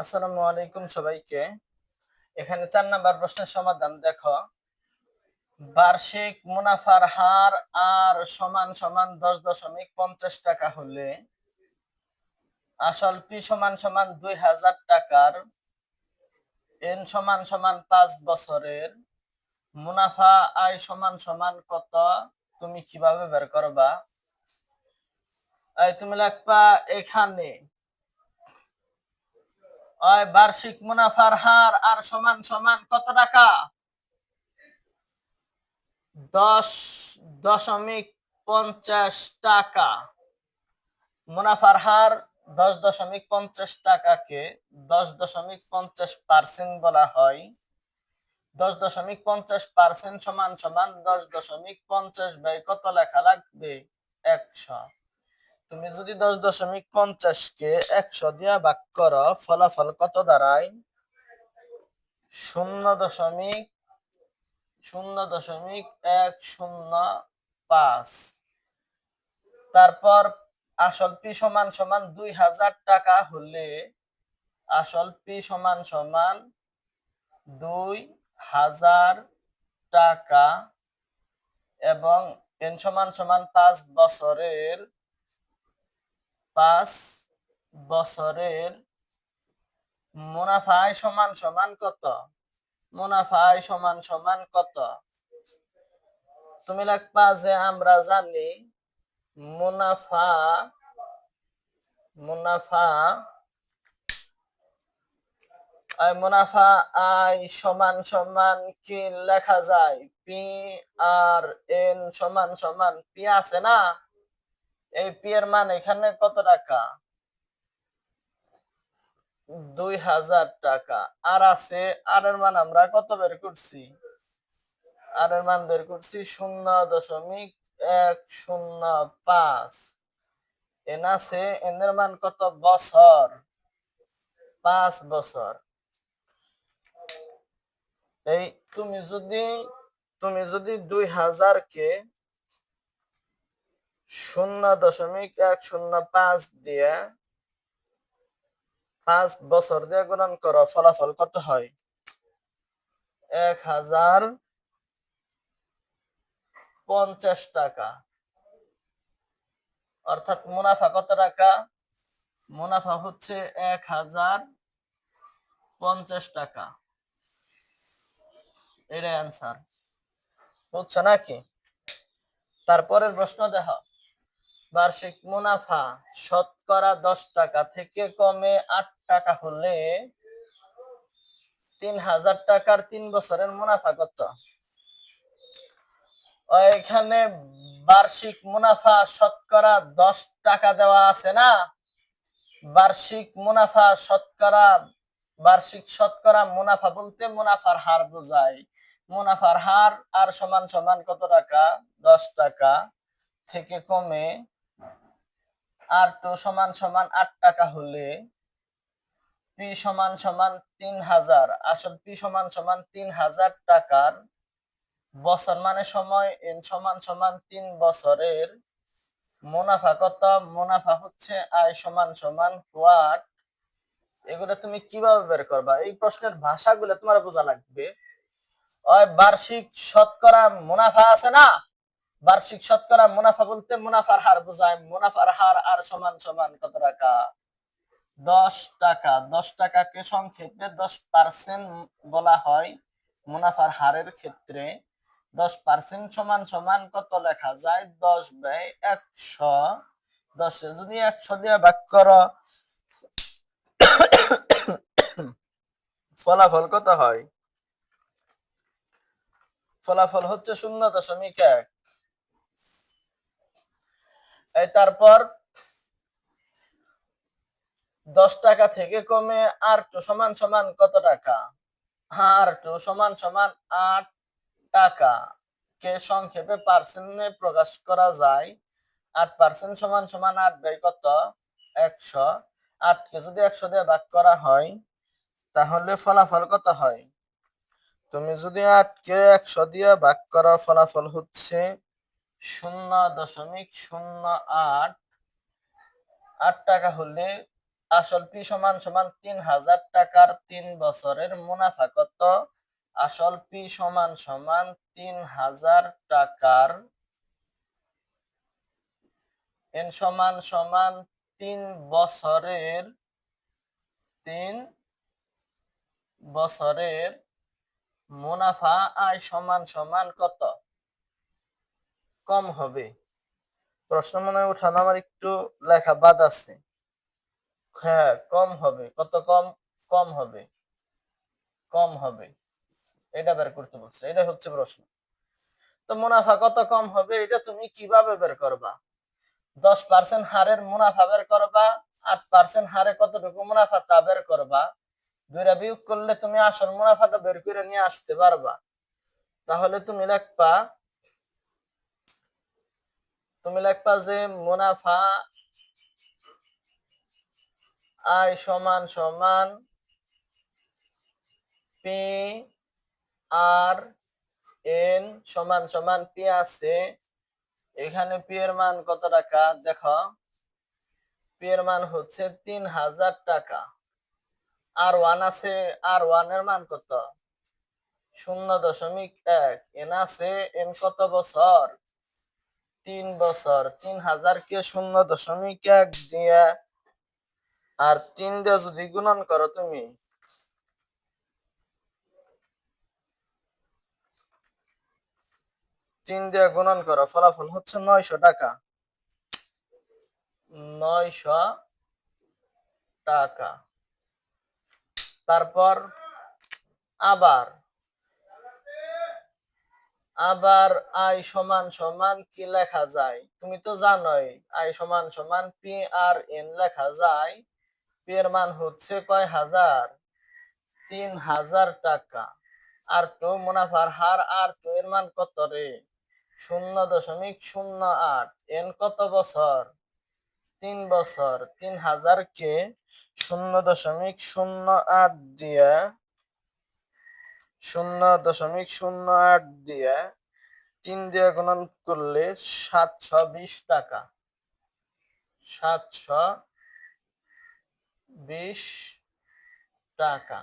আসসালামু আলাইকুম সবাইকে। এখানে ৪ নাম্বার প্রশ্নের সমাধান দেখো। বার্ষিক মুনাফার হার আর সমান সমান 10.50 টাকা হলে আসল পি সমান সমান 2000 টাকার এন সমান সমান 5 বছরের মুনাফা আয় সমান সমান কত তুমি কিভাবে বের করবা? তুমি লিখবা এখানে বার্ষিক মুনাফার হার আর সমান সমান কত টাকা? 10.50 টাকা। মুনাফার হার 10.50 টাকাকে 10.50% বলা হয়। 10.50% সমান সমান 10.50 বাই কত লেখা লাগবে? 100। তুমি যদি 10.50 কে 100 দিয়ে ভাগ করো, ফলাফল কত দাঁড়ায়? 0.105। তারপর আসল পি সমান সমান 2000 টাকা হলে আসল পি সমান সমান 2000 টাকা এবং এন সমান সমান 5 বছরের মুনাফা আয় সমান সমান কত? মুনাফা আয় সমান সমান কত? তুমি লিখবা যে আমরা জানি মুনাফা মুনাফা আয় সমান সমান কি লেখা যায়? পি আর এন সমান সমান পি আছে না, এই পি এর মান এখানে কত টাকা? 2000 টাকা। আর আছে, আর এর মান আমরা কত বের করছি? আর এর মান বের করছি 0.105। এন আছে, এন এর মান কত? বছর, 5 বছর। এই তুমি যদি 2000-কে 0.105 দিয়ে 5 বছর দিয়ে গুণন করো, ফলাফল কত হয়? 1050 টাকা। অর্থাৎ মুনাফা কত টাকা? মুনাফা হচ্ছে 1050 টাকা। এটাই অ্যান্সার। বুঝছো নাকি? তারপরের প্রশ্ন দেখো। বার্ষিক মুনাফা শতকরা 10 টাকা থেকে কমে 8 টাকা হলে 3000 টাকার 3 বছরের মুনাফা কত? এখানে বার্ষিক মুনাফা শতকরা 10 টাকা দেওয়া আছে না। বার্ষিক শতকরা মুনাফা বলতে মুনাফার হার বোঝায়। মুনাফার হার আর সমান সমান কত টাকা? 10 টাকা থেকে কমে আর টু সমান সমান 8 টাকা হলে পি সমান সমান 3000, আসল পি সমান সমান 3000 টাকার বছর মানে সময়, এন সমান সমান 3 বছরের মুনাফা কত? মুনাফা হচ্ছে আয় সমান সমান হোয়াট। এগুলো তুমি কিভাবে বের করবা? এই প্রশ্নের ভাষাগুলো তোমার বোঝা লাগবে। বার্ষিক শতকরা মুনাফা আছে না, বার্ষিক শতকরা মুনাফা বলতে মুনাফার হার বোঝায়। মুনাফার হার আর সমান সমান কত টাকা? 10 টাকা। 10 টাকাকে সংক্ষেপে 10% বলা হয় মুনাফার হারের ক্ষেত্রে। 10% সমান সমান কত লেখা যায়? 10/100। 10 যদি 100 দিয়ে ভাগ করো, ফলাফল কত হয়? ফলাফল হচ্ছে 0.1। তারপর 10 টাকা থেকে কমে আর টু সমান সমান কত টাকা? আর টু সমান সমান 8 টাকা কে সংক্ষেপে পার্সেন্টে প্রকাশ করা যায়। 8% সমান সমান 8/কত? 100। 8 কে যদি 100 দিয়ে ভাগ করা হয় তাহলে ফলাফল কত হয়? তুমি যদি 8 কে 100 দিয়ে ভাগ করো, ফলাফল হচ্ছে 0.08। 8 টাকা হলে আসল পি সমান সমান 3000 টাকার 3 বছরের মুনাফা কত? আসল পি সমান সমান 3000 টাকার এন সমান সমান 3 বছরের 3 বছরের মুনাফা আয় সমান সমান কত? কম হবে। প্রশ্ন মনে হয় উঠানো আমার একটু লেখা বাদ আছে। হ্যাঁ, কম হবে। কত কম? কম হবে, কম হবে। এটা বের করতে বলছে, এটা হচ্ছে প্রশ্ন। তো মুনাফা কত কম হবে এটা তুমি কিভাবে বের করবা? 10% হারের মুনাফা বের করবা, 8% হারে কতটুকু মুনাফা তা বের করবা। দুইটা বিয়োগ করলে তুমি আসল মুনাফাটা বের করে নিয়ে আসতে পারবা। তাহলে তুমি লিখবা যে মুনাফা আয় সমান সমান পি আর এন সমান সমান পি আছে, এখানে পি এর মান কত টাকা দেখো, পি এর মান হচ্ছে 3000 টাকা। আর ওয়ান আছে, আর ওয়ান এর মান কত? 0.1। এন আছে, এন কত বছর? 3 বছর। 3000 কে 0.1 দিয়ে আর 3 দিয়ে যদি গুণন করো তুমি, 3 দিয়ে গুণন করো, ফলাফল হচ্ছে 900 টাকা। 900 টাকা। তারপর আবার আবার আই সমান সমান কি লেখা যায়? তুমি তো জানোই আই সমান সমান পি আর এন লেখা যায়। পি এর মান হচ্ছে কয় হাজার? 3000 টাকা। আর টু মুনাফার হার, আর টু এর মান কত রে? 0.08। এন কত বছর? 3 বছর। 3000 কে 0.08 দিয়ে 0.08 দিয়ে 3 দিয়ে গুণন করলে 720 টাকা। 720 টাকা।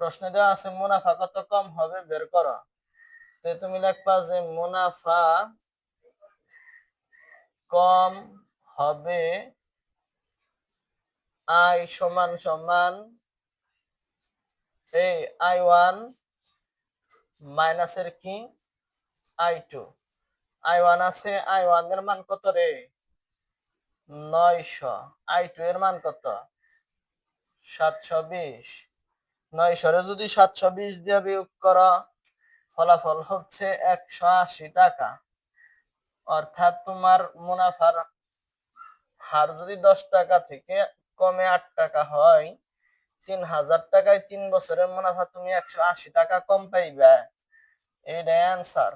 প্রশ্নে দেওয়া আছে মুনাফা কত কম হবে বের করো। তো তুমি লিখবা যে মুনাফা কম হবে আই সমান সমান এই I1 মাইনাসের কি I2। I1 আছে, I1 এর মান কত রে? 900। I2 এর মান কত? 720। 900 রে যদি 720 দিয়ে বিয়োগ করো, ফলাফল হচ্ছে 180 টাকা। অর্থাৎ তোমার মুনাফার হার যদি 10 টাকা থেকে কমে 8 টাকা হয়, 3000 টাকায় 3 বছরের মুনাফা তুমি 180 টাকা কম পাইবে। এইটাই অ্যান্সার।